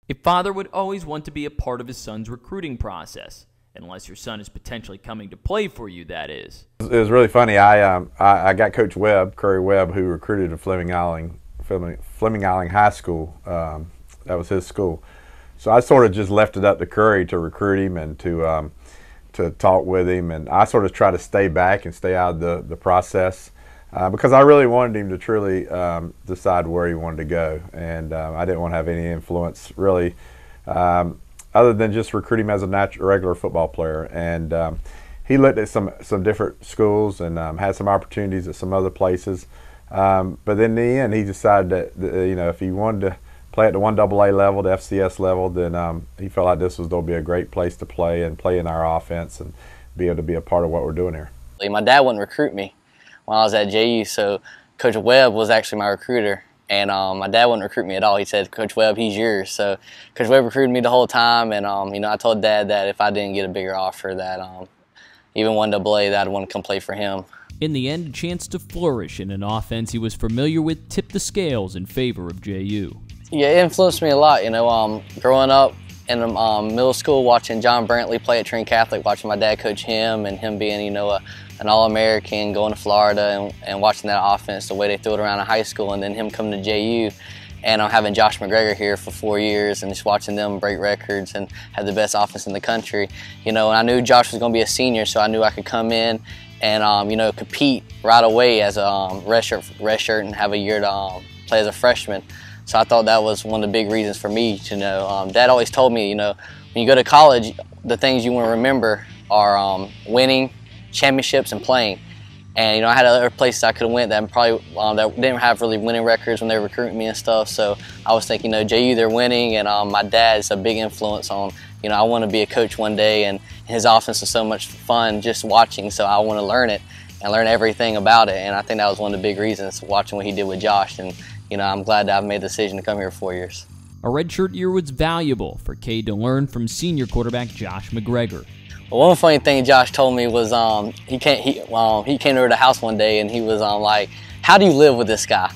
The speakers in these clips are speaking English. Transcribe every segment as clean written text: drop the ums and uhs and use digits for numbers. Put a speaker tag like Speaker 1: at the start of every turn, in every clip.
Speaker 1: A father would always want to be a part of his son's recruiting process, unless your son is potentially coming to play for you, that is.
Speaker 2: It was really funny. I got Coach Webb, Curry Webb, who recruited at Fleming Island High School. That was his school. So I sort of just left it up to Curry to recruit him and to talk with him, and I sort of try to stay back and stay out of the process because I really wanted him to truly decide where he wanted to go, and I didn't want to have any influence really other than just recruit him as a regular football player. And he looked at some different schools and had some opportunities at some other places, but then in the end he decided that if he wanted to play at the 1AA level, the FCS level, then he felt like this was going to be a great place to play and play in our offense and be able to be a part of what we're doing here.
Speaker 3: My dad wouldn't recruit me when I was at JU, so Coach Webb was actually my recruiter, and my dad wouldn't recruit me at all. He said, "Coach Webb, he's yours." So Coach Webb recruited me the whole time, and I told Dad that if I didn't get a bigger offer, that even 1AA, that I'd want to come play for him.
Speaker 1: In the end, a chance to flourish in an offense he was familiar with tipped the scales in favor of JU.
Speaker 3: Yeah, it influenced me a lot. Growing up in middle school, watching John Brantley play at Trinity Catholic, watching my dad coach him, and him being, an All-American, going to Florida, and watching that offense, the way they threw it around in high school, and then him coming to JU, and having Josh McGregor here for 4 years, and just watching them break records and have the best offense in the country. And I knew Josh was going to be a senior, so I knew I could come in and compete right away as a redshirt and have a year to play as a freshman. So I thought that was one of the big reasons for me to know. Dad always told me, when you go to college, the things you want to remember are winning, championships, and playing. And I had other places I could have went that probably that didn't have really winning records when they were recruiting me and stuff. So I was thinking, JU, they're winning, and my dad's a big influence on, I want to be a coach one day, and his offense is so much fun just watching. So I want to learn it and learn everything about it. And I think that was one of the big reasons, watching what he did with Josh. And I'm glad that I've made the decision to come here for 4 years.
Speaker 1: A redshirt year was valuable for Kade to learn from senior quarterback Josh McGregor.
Speaker 3: Well, one funny thing Josh told me was he came over to the house one day, and he was like, "How do you live with this guy?"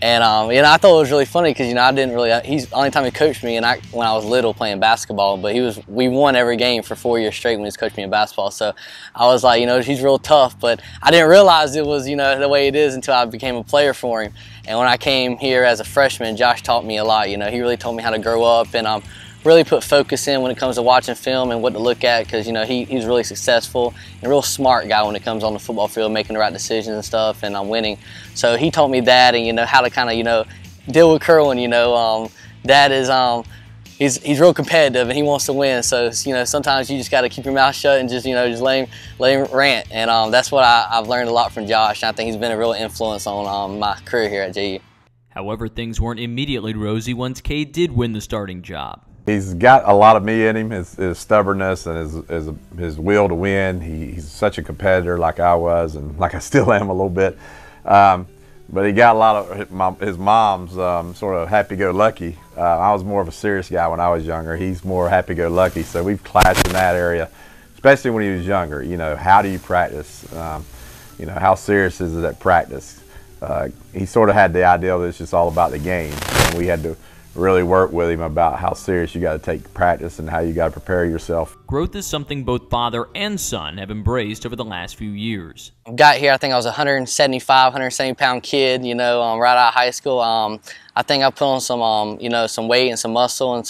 Speaker 3: And I thought it was really funny because I didn't really. He's the only time he coached me, and when I was little playing basketball. But we won every game for 4 years straight when he was coaching me in basketball. So I was like, he's real tough. But I didn't realize it was the way it is until I became a player for him. And when I came here as a freshman, Josh taught me a lot. He really told me how to grow up and really put focus in when it comes to watching film and what to look at, because he's really successful and a real smart guy when it comes on the football field, making the right decisions and stuff, and winning. So he taught me that, and how to kind of deal with Kerwin. Dad is he's real competitive and he wants to win. So sometimes you just got to keep your mouth shut and just let him rant. And that's what I've learned a lot from Josh. And I think he's been a real influence on my career here at JU.
Speaker 1: However, things weren't immediately rosy once Kade did win the starting job.
Speaker 2: He's got a lot of me in him, his stubbornness and his will to win. He's such a competitor like I was, and like I still am a little bit. But he got a lot of his mom's sort of happy-go-lucky. I was more of a serious guy when I was younger. He's more happy-go-lucky, so we've clashed in that area, especially when he was younger. How do you practice? How serious is it at practice? He sort of had the idea that it's just all about the game, and we had to really work with him about how serious you got to take practice and how you got to prepare yourself.
Speaker 1: Growth is something both father and son have embraced over the last few years.
Speaker 3: Got here, I think I was a 170-pound kid, right out of high school. I think I put on some weight and some muscle and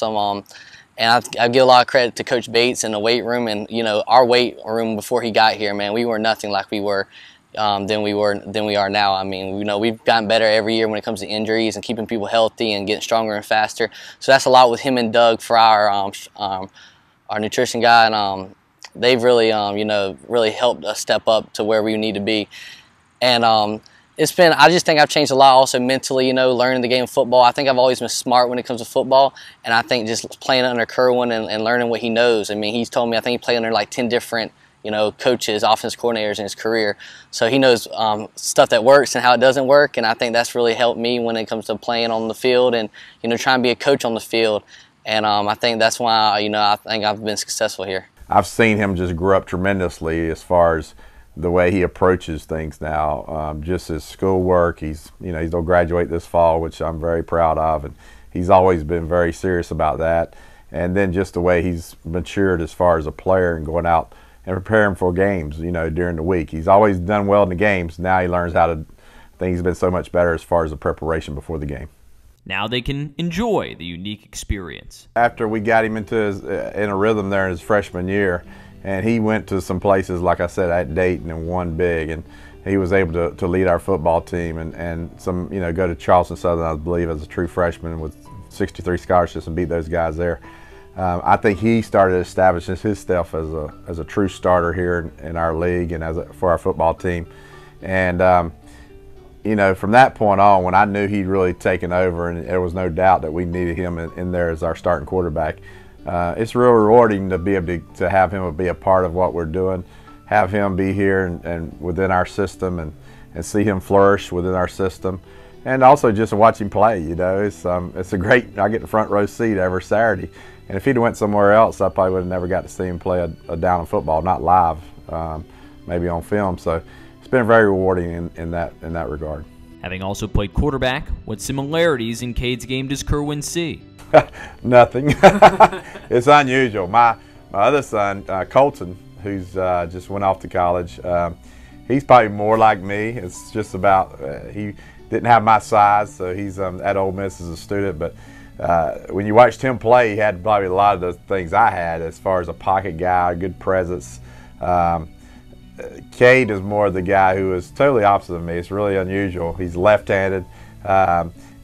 Speaker 3: and I give a lot of credit to Coach Bates in the weight room, and our weight room before he got here, man, we were nothing like we were. Than we are now. I mean, we've gotten better every year when it comes to injuries and keeping people healthy and getting stronger and faster. So that's a lot with him and Doug for our nutrition guy, and they've really really helped us step up to where we need to be. And I just think I've changed a lot also mentally, learning the game of football. I think I've always been smart when it comes to football, and I think just playing under Kerwin and learning what he knows. I mean, he's told me I think he played under like 10 different coaches, offense coordinators in his career. So he knows stuff that works and how it doesn't work, and I think that's really helped me when it comes to playing on the field and, trying to be a coach on the field. And I think that's why, I think I've been successful here.
Speaker 2: I've seen him just grow up tremendously as far as the way he approaches things now. Just his schoolwork, he'll graduate this fall, which I'm very proud of, and he's always been very serious about that. And then just the way he's matured as far as a player and going out and preparing for games, you know, during the week. He's always done well in the games. Now he learns how to, I think he's been so much better as far as the preparation before the game.
Speaker 1: Now they can enjoy the unique experience.
Speaker 2: After we got him into in a rhythm there in his freshman year, and he went to some places, like I said, at Dayton and won big, and he was able to lead our football team and some, you know, go to Charleston Southern, I believe, as a true freshman with 63 scholarships and beat those guys there. I think he started establishing himself as a true starter here in our league and for our football team. And you know, from that point on, when I knew he'd really taken over, and there was no doubt that we needed him in there as our starting quarterback, it's real rewarding to be able to have him be a part of what we're doing, have him be here and within our system, and see him flourish within our system, and also just watch him play. You know, it's a great. I get the front row seat every Saturday, and if he'd went somewhere else, I probably would have never got to see him play a down of football, not live, maybe on film. So it's been very rewarding in that regard.
Speaker 1: Having also played quarterback, what similarities in Kade's game does Kerwin see?
Speaker 2: Nothing. It's unusual. My other son, Colton, who's just went off to college, he's probably more like me. It's just about he didn't have my size, so he's at Ole Miss as a student. But when you watched him play, he had probably a lot of the things I had as far as a pocket guy, a good presence. Kade is more the guy who is totally opposite of me. It's really unusual. He's left-handed.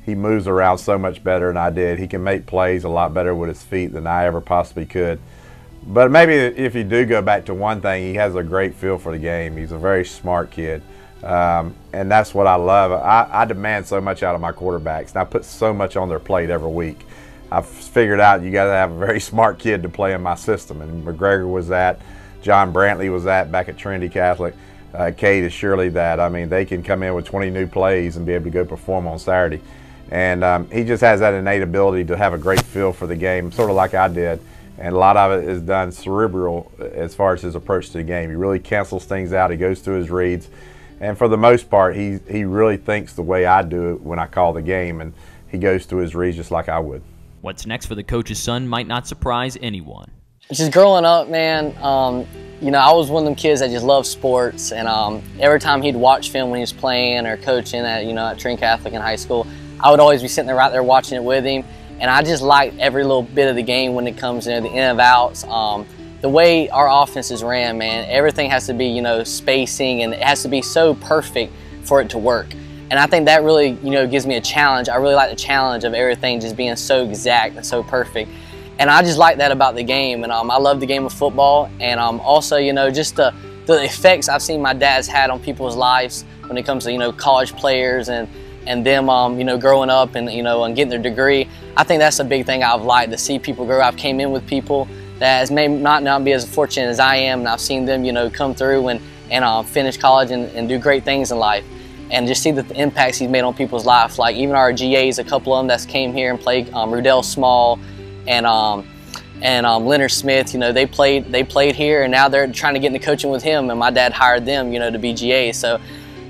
Speaker 2: He moves around so much better than I did. He can make plays a lot better with his feet than I ever possibly could. But maybe if you do go back to one thing, he has a great feel for the game. He's a very smart kid. And that's what I love. I demand so much out of my quarterbacks, and I put so much on their plate every week. I've figured out you got to have a very smart kid to play in my system, and McGregor was that. John Brantley was that back at Trinity Catholic. Kade is surely that. I mean, they can come in with 20 new plays and be able to go perform on Saturday. And he just has that innate ability to have a great feel for the game, sort of like I did. And a lot of it is done cerebral as far as his approach to the game. He really cancels things out. He goes through his reads. And for the most part, he really thinks the way I do it when I call the game. And he goes through his reads just like I would.
Speaker 1: What's next for the coach's son might not surprise anyone.
Speaker 3: Just growing up, man, you know, I was one of them kids that just loved sports, and every time he'd watch film when he was playing or coaching at, you know, at Trinity Catholic in high school, I would always be sitting there right there watching it with him, and I just liked every little bit of the game when it comes to the in and outs. The way our offense is ran, man, everything has to be, you know, spacing, and it has to be so perfect for it to work. And I think that really, you know, gives me a challenge. I really like the challenge of everything just being so exact and so perfect. And I just like that about the game, and I love the game of football, and also, you know, just the effects I've seen my dad's had on people's lives when it comes to, you know, college players and them, you know, growing up and, you know, and getting their degree. I think that's a big thing I've liked, to see people grow. I've came in with people that may not be as fortunate as I am, and I've seen them, you know, come through and finish college and do great things in life. And just see the impacts he's made on people's life. Like even our GAs, a couple of them that came here and played, Rudell Small and Leonard Smith, you know, they played here, and now they're trying to get into coaching with him, and my dad hired them, you know, to be GAs. So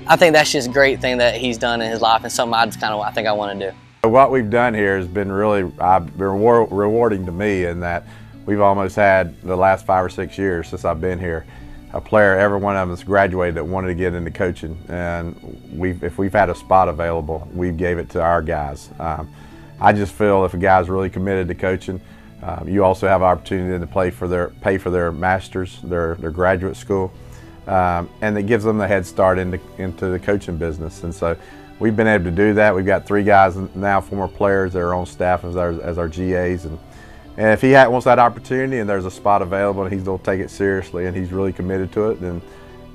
Speaker 3: I think that's just a great thing that he's done in his life, and something I think I want to do.
Speaker 2: What we've done here has been really rewarding to me, in that we've almost had the last 5 or 6 years since I've been here, a player, every one of them has graduated that wanted to get into coaching, and if we've had a spot available, we gave it to our guys. I just feel if a guy's really committed to coaching, you also have opportunity to pay for their masters, their graduate school, and it gives them the head start into the coaching business. And so we've been able to do that. We've got 3 guys now, former players, that are on staff as our GAs, and if he wants that opportunity and there's a spot available and he's going to take it seriously and he's really committed to it, then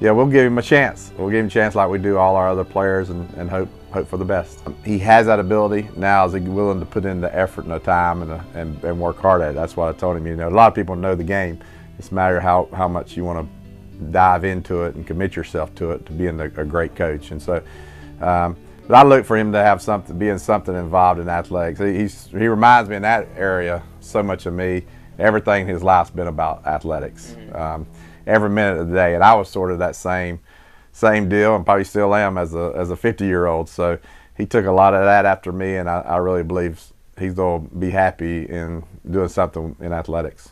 Speaker 2: yeah, we'll give him a chance. We'll give him a chance like we do all our other players, and hope for the best. He has that ability. Now is he willing to put in the effort and the time and work hard at it? That's what I told him. You know, a lot of people know the game. It's a matter of how much you want to dive into it and commit yourself to it to being a great coach. And so, but I look for him to have being something involved in athletics. He reminds me in that area so much of me. Everything in his life's been about athletics. Every minute of the day, and I was sort of that same deal, and probably still am as a 50-year-old. So he took a lot of that after me, and I really believe he's going to be happy in doing something in athletics.